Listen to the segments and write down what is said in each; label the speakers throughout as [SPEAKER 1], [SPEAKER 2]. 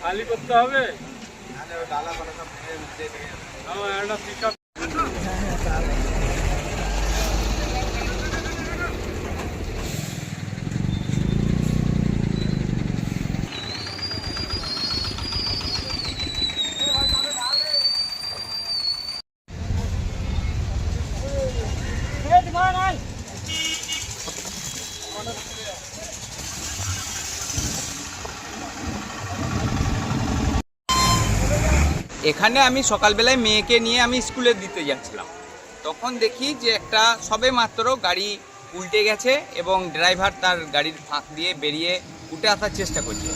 [SPEAKER 1] খালি করতে হবে।
[SPEAKER 2] এখানে আমি সকালবেলায় মেয়েকে নিয়ে আমি স্কুলে দিতে যাচ্ছিলাম, তখন দেখি যে একটা সবে মাত্র গাড়ি উল্টে গেছে এবং ড্রাইভার তার গাড়ির ফাঁক দিয়ে বেরিয়ে উঠে আসার চেষ্টা করছে।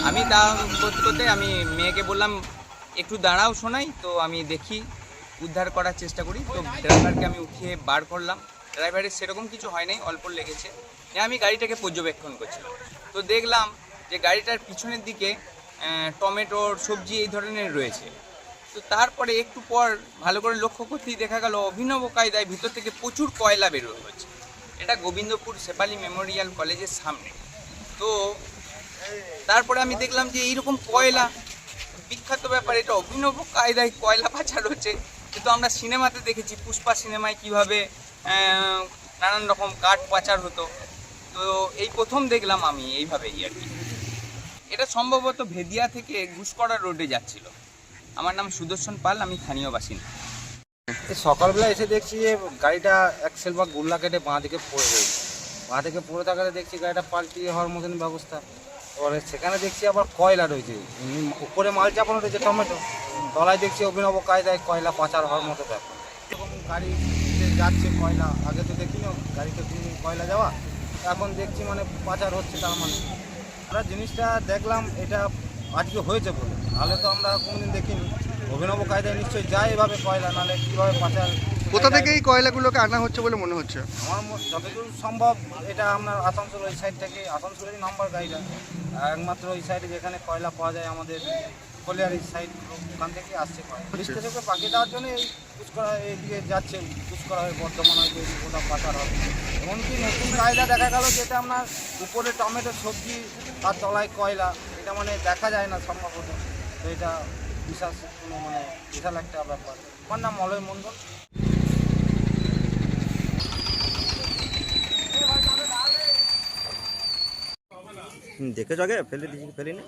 [SPEAKER 2] আমি তা করতে করতে আমি মেয়েকে বললাম একটু দাঁড়াও শোনাই, তো আমি দেখি উদ্ধার করার চেষ্টা করি। তো ড্রাইভারকে আমি উঠিয়ে বার করলাম। ড্রাইভারের সেরকম কিছু হয় নাই, অল্প লেগেছে। আমি গাড়িটাকে পর্যবেক্ষণ করছিলাম, তো দেখলাম যে গাড়িটার পিছনের দিকে টমেটোর সবজি এই ধরনের রয়েছে। তো তারপরে একটু পর ভালো করে লক্ষ্য করতেই দেখা গেল অভিনব কায়দায় ভিতর থেকে প্রচুর কয়লা বের হচ্ছে। এটা গোবিন্দপুর শেফালি মেমোরিয়াল কলেজের সামনে। তো তারপরে আমি দেখলাম যে এইরকম কয়লা, বিখ্যাত ব্যাপার, এটা অভিনব কায়দায় কয়লা পাচার হচ্ছে। কিন্তু আমরা সিনেমাতে দেখেছি, পুষ্পা সিনেমায় কীভাবে নানান রকম কাঠ পাচার হতো। তো এই প্রথম দেখলাম আমি এইভাবেই আর কি। এটা সম্ভবত ভেদিয়া থেকে ঘুষকরা রোডে যাচ্ছিল। আমার নাম সুদর্শন পাল, আমি স্থানীয় বাসিন্দা।
[SPEAKER 3] সকালবেলা এসে দেখছি যে গাড়িটা অ্যাক্সেল বা গুল্লা কেটে বাঁ দিকে পড়ে রয়েছে। বাঁ দিকে পড়ে থাকাতে দেখছি গাড়িটা পাল্টিয়ে হওয়ার মতন ব্যবস্থা। এবারে সেখানে দেখছি আবার কয়লা রয়েছে, উপরে মাল চাপানো রয়েছে টমেটো, তলায় দেখছি অভিনব কায়দায় কয়লা পাচার হওয়ার মতো ব্যাপার। এরকম গাড়িতে যাচ্ছে কয়লা, আগে তো দেখিনি গাড়িতে কয়লা যাওয়া, এখন দেখছি মানে পাচার হচ্ছে। তার মানে আমরা জিনিসটা দেখলাম এটা আজকে হয়েছে বলে, নাহলে তো আমরা কোনোদিন দেখিনি। অভিনব কায়দায় নিশ্চয়ই যায় এভাবে কয়লা, নাহলে কীভাবে পাচার।
[SPEAKER 4] কোথা থেকে এই কয়লাগুলোকে আনা হচ্ছে বলে মনে হচ্ছে?
[SPEAKER 3] আমার যতদূর সম্ভব এটা আপনার আসানসোল ওই সাইড থেকে, আসানসোলেরই নাম্বার গাড়িটা, একমাত্র ওই সাইডে যেখানে কয়লা পাওয়া যায় আমাদের কলিয়ারি সাইড, ওখান থেকে আসছে কয়লা। বৃষ্টি থেকে পাখি দেওয়ার জন্য এই কুচকরা এইদিকে যাচ্ছে, কুচকরা হয়ে বর্ধমান হয়তো ওটা পাচার হবে। এমনকি নতুন কায়দা দেখা গেল যেটা আপনার উপরে টমেটো সবজি আর তলায় কয়লা, এটা মানে দেখা যায় না সম্ভবত। তো এটা বিশাল কোনো মানে বিশাল একটা ব্যাপার। আমার নাম মলয় মণ্ডল।
[SPEAKER 5] দেখেছ আগে ফেলে দিয়েছি, ফেলিনি।